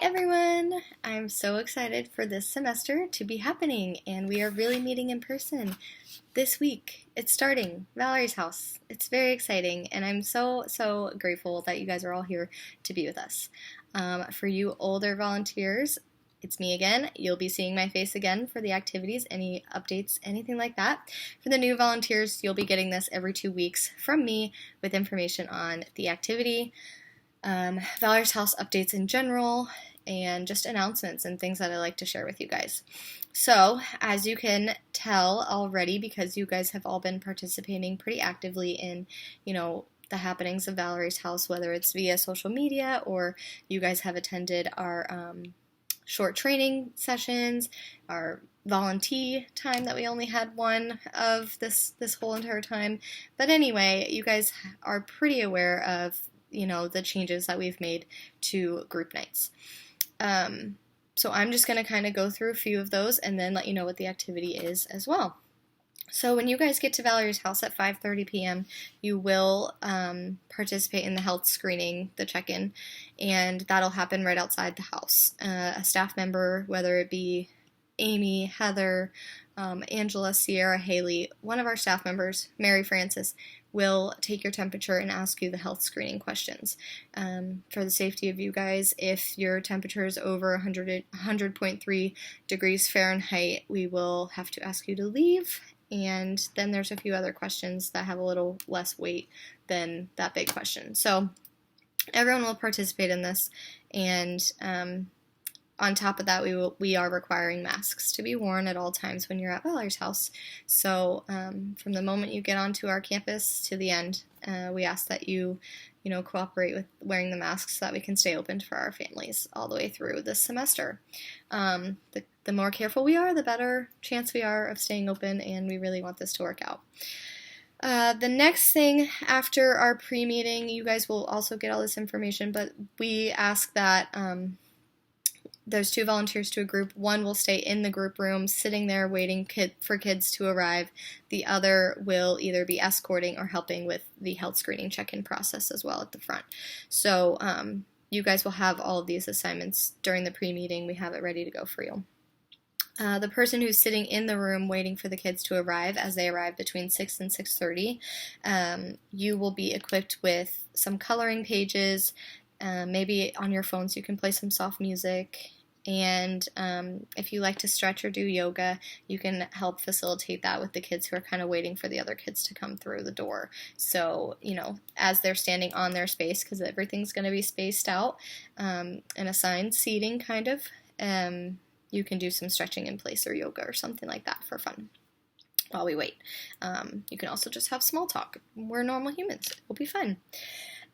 everyone! I'm so excited for this semester to be happening, and we are really meeting in person this week. It's starting, Valerie's house. It's very exciting, and I'm so grateful that you guys are all here to be with us. For you older volunteers, it's me again. You'll be seeing my face again for the activities, any updates, anything like that. For the new volunteers, you'll be getting this every 2 weeks from me with information on the activity, Valerie's house updates in general, and just announcements and things that I like to share with you guys. So, as you can tell already, because you guys have all been participating pretty actively in, the happenings of Valerie's house, whether it's via social media or you guys have attended our short training sessions, our volunteer time that we only had one of this whole entire time. But anyway, you guys are pretty aware of the changes that we've made to group nights. So I'm just going to kind of go through a few of those and then let you know what the activity is as well. So when you guys get to Valerie's house at 5:30 p.m., you will participate in the health screening, the check-in, and that'll happen right outside the house. A staff member, whether it be Amy, Heather, Angela, Sierra, Haley, one of our staff members, Mary Francis, will take your temperature and ask you the health screening questions. For the safety of you guys, if your temperature is over 100.3 degrees Fahrenheit, we will have to ask you to leave. And then there's a few other questions that have a little less weight than that big question. So everyone will participate in this, and on top of that, we are requiring masks to be worn at all times when you're at Valerie's house. So from the moment you get onto our campus to the end, we ask that you cooperate with wearing the masks so that we can stay open for our families all the way through this semester. The more careful we are, the better chance we are of staying open, and we really want this to work out. The next thing after our pre-meeting, you guys will also get all this information, but we ask that there's 2 volunteers to a group. One will stay in the group room, sitting there waiting for kids to arrive. The other will either be escorting or helping with the health screening check-in process as well at the front. So you guys will have all of these assignments during the pre-meeting. We have it ready to go for you. The person who's sitting in the room waiting for the kids to arrive, as they arrive between 6 and 6:30, you will be equipped with some coloring pages. Maybe on your phones you can play some soft music, and if you like to stretch or do yoga, you can help facilitate that with the kids who are kind of waiting for the other kids to come through the door. So, as they're standing on their space, because everything's going to be spaced out and assigned seating kind of, you can do some stretching in place or yoga or something like that for fun while we wait. You can also just have small talk. We're normal humans. It will be fun.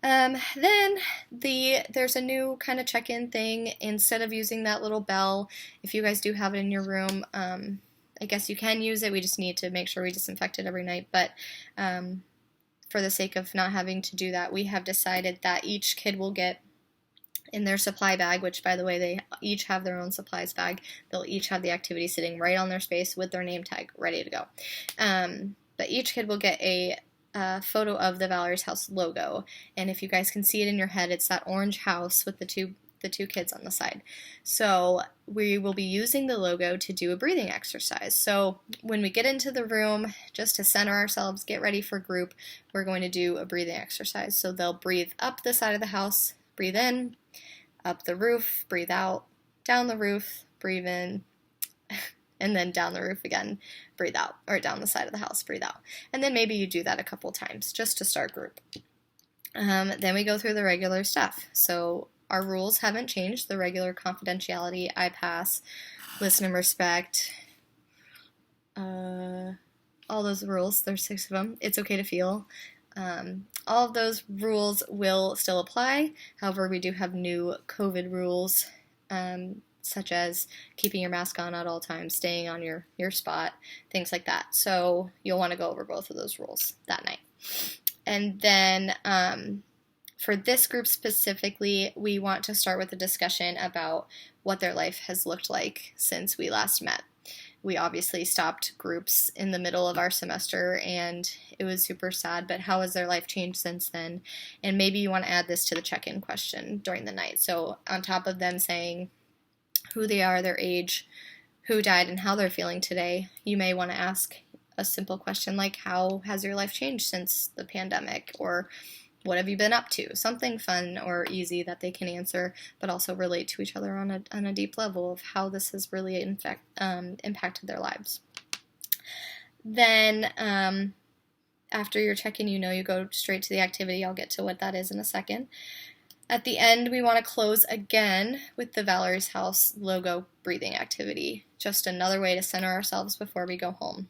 Then there's a new kind of check-in thing. Instead of using that little bell, if you guys do have it in your room, I guess you can use it. We just need to make sure we disinfect it every night. But for the sake of not having to do that, we have decided that each kid will get in their supply bag, which, by the way, they each have their own supplies bag. They'll each have the activity sitting right on their space with their name tag ready to go. But each kid will get a photo of the Valerie's house logo, and if you guys can see it in your head, it's that orange house with the two kids on the side. So we will be using the logo to do a breathing exercise. So when we get into the room, just to center ourselves, get ready for group, we're going to do a breathing exercise. So they'll breathe up the side of the house, breathe in, up the roof, breathe out, down the roof, breathe in, and then down the roof again, breathe out, or down the side of the house, breathe out. And then maybe you do that a couple times just to start group. Then we go through the regular stuff. So our rules haven't changed. The regular confidentiality, I-pass, listen and respect, all those rules, there's 6 of them. It's okay to feel. All of those rules will still apply. However, we do have new COVID rules, such as keeping your mask on at all times, staying on your spot, things like that. So you'll want to go over both of those rules that night. And then for this group specifically, we want to start with a discussion about what their life has looked like since we last met. we obviously stopped groups in the middle of our semester, and it was super sad, but how has their life changed since then? And maybe you want to add this to the check-in question during the night. So on top of them saying who they are, their age, who died, and how they're feeling today, you may want to ask a simple question like, how has your life changed since the pandemic? Or what have you been up to? Something fun or easy that they can answer, but also relate to each other on a deep level of how this has really impacted their lives. Then after your check-in, you go straight to the activity. I'll get to what that is in a second. At the end, we want to close again with the Valerie's House logo breathing activity. Just another way to center ourselves before we go home.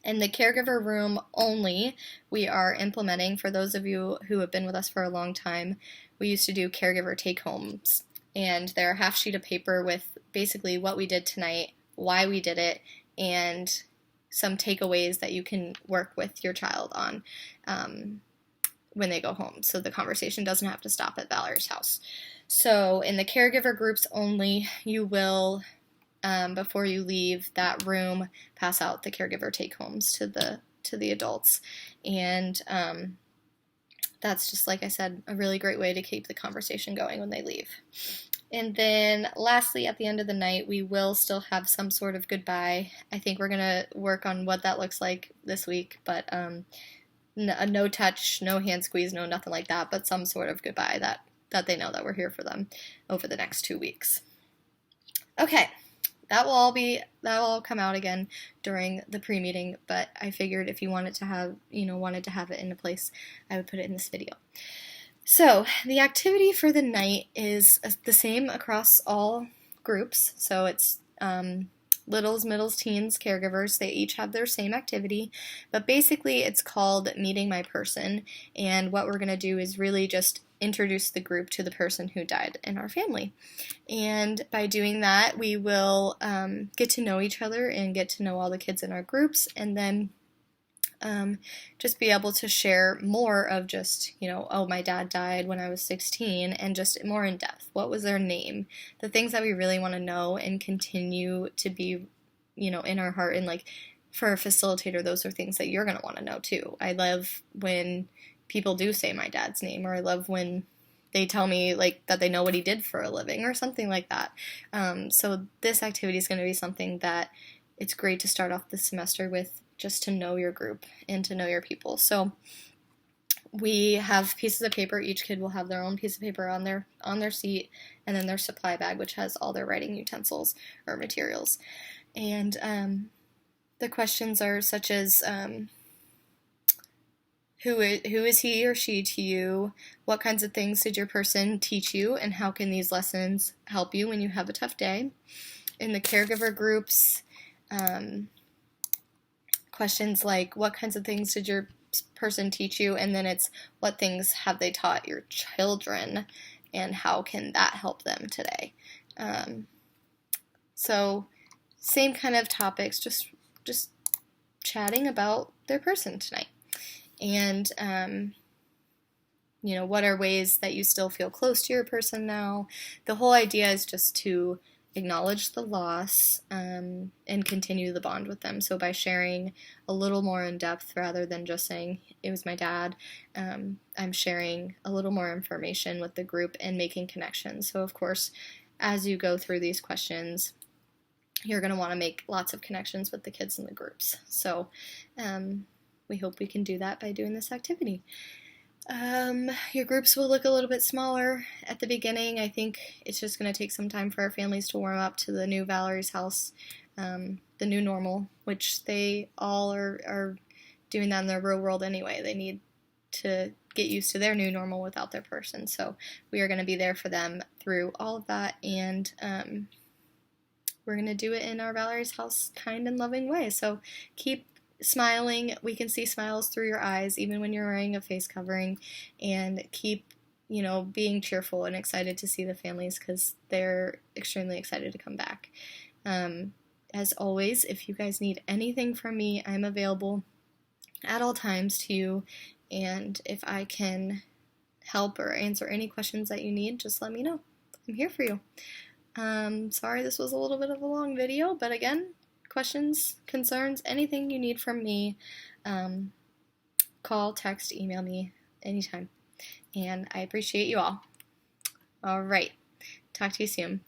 In the caregiver room only, we are implementing, for those of you who have been with us for a long time, we used to do caregiver take-homes. And they're a half sheet of paper with basically what we did tonight, why we did it, and some takeaways that you can work with your child on when they go home. So the conversation doesn't have to stop at Valerie's house. So in the caregiver groups only, you will, before you leave that room, pass out the caregiver take-homes to the adults. And that's just, like I said, a really great way to keep the conversation going when they leave. And then lastly, at the end of the night, we will still have some sort of goodbye. I think we're going to work on what that looks like this week, but no touch, no hand squeeze, no nothing like that, but some sort of goodbye that they know that we're here for them over the next 2 weeks. Okay, that will all come out again during the pre-meeting, but I figured if you wanted to have it in a place, I would put it in this video. So the activity for the night is the same across all groups. So it's littles, middles, teens, caregivers. They each have their same activity, but basically it's called Meeting My Person. And what we're going to do is really just introduce the group to the person who died in our family. And by doing that, we will get to know each other and get to know all the kids in our groups, and then just be able to share more of just, oh, my dad died when I was 16, and just more in depth. What was their name? The things that we really want to know and continue to be, in our heart. And like for a facilitator, those are things that you're going to want to know too. I love when people do say my dad's name, or I love when they tell me like that they know what he did for a living or something like that. So this activity is going to be something that it's great to start off the semester with, just to know your group and to know your people. So we have pieces of paper. Each kid will have their own piece of paper on their seat, and then their supply bag, which has all their writing utensils or materials. And the questions are such as who is he or she to you? What kinds of things did your person teach you, and how can these lessons help you when you have a tough day? In the caregiver groups, questions like, what kinds of things did your person teach you? And then it's, what things have they taught your children, and how can that help them today? So same kind of topics, just chatting about their person tonight. And, what are ways that you still feel close to your person now? The whole idea is just to acknowledge the loss and continue the bond with them. So by sharing a little more in depth rather than just saying it was my dad, I'm sharing a little more information with the group and making connections. So of course, as you go through these questions, you're going to want to make lots of connections with the kids in the groups. So we hope we can do that by doing this activity. Your groups will look a little bit smaller at the beginning. I think it's just going to take some time for our families to warm up to the new Valerie's house, the new normal, which they all are doing that in their real world anyway. They need to get used to their new normal without their person. So we are going to be there for them through all of that, and we're going to do it in our Valerie's house kind and loving way. So keep smiling. We can see smiles through your eyes even when you're wearing a face covering, and keep being cheerful and excited to see the families, because they're extremely excited to come back. As always, if you guys need anything from me, I'm available at all times to you, and if I can help or answer any questions that you need, just let me know. I'm here for you. Sorry this was a little bit of a long video, but again, questions, concerns, anything you need from me, call, text, email me anytime. And I appreciate you all. All right. Talk to you soon.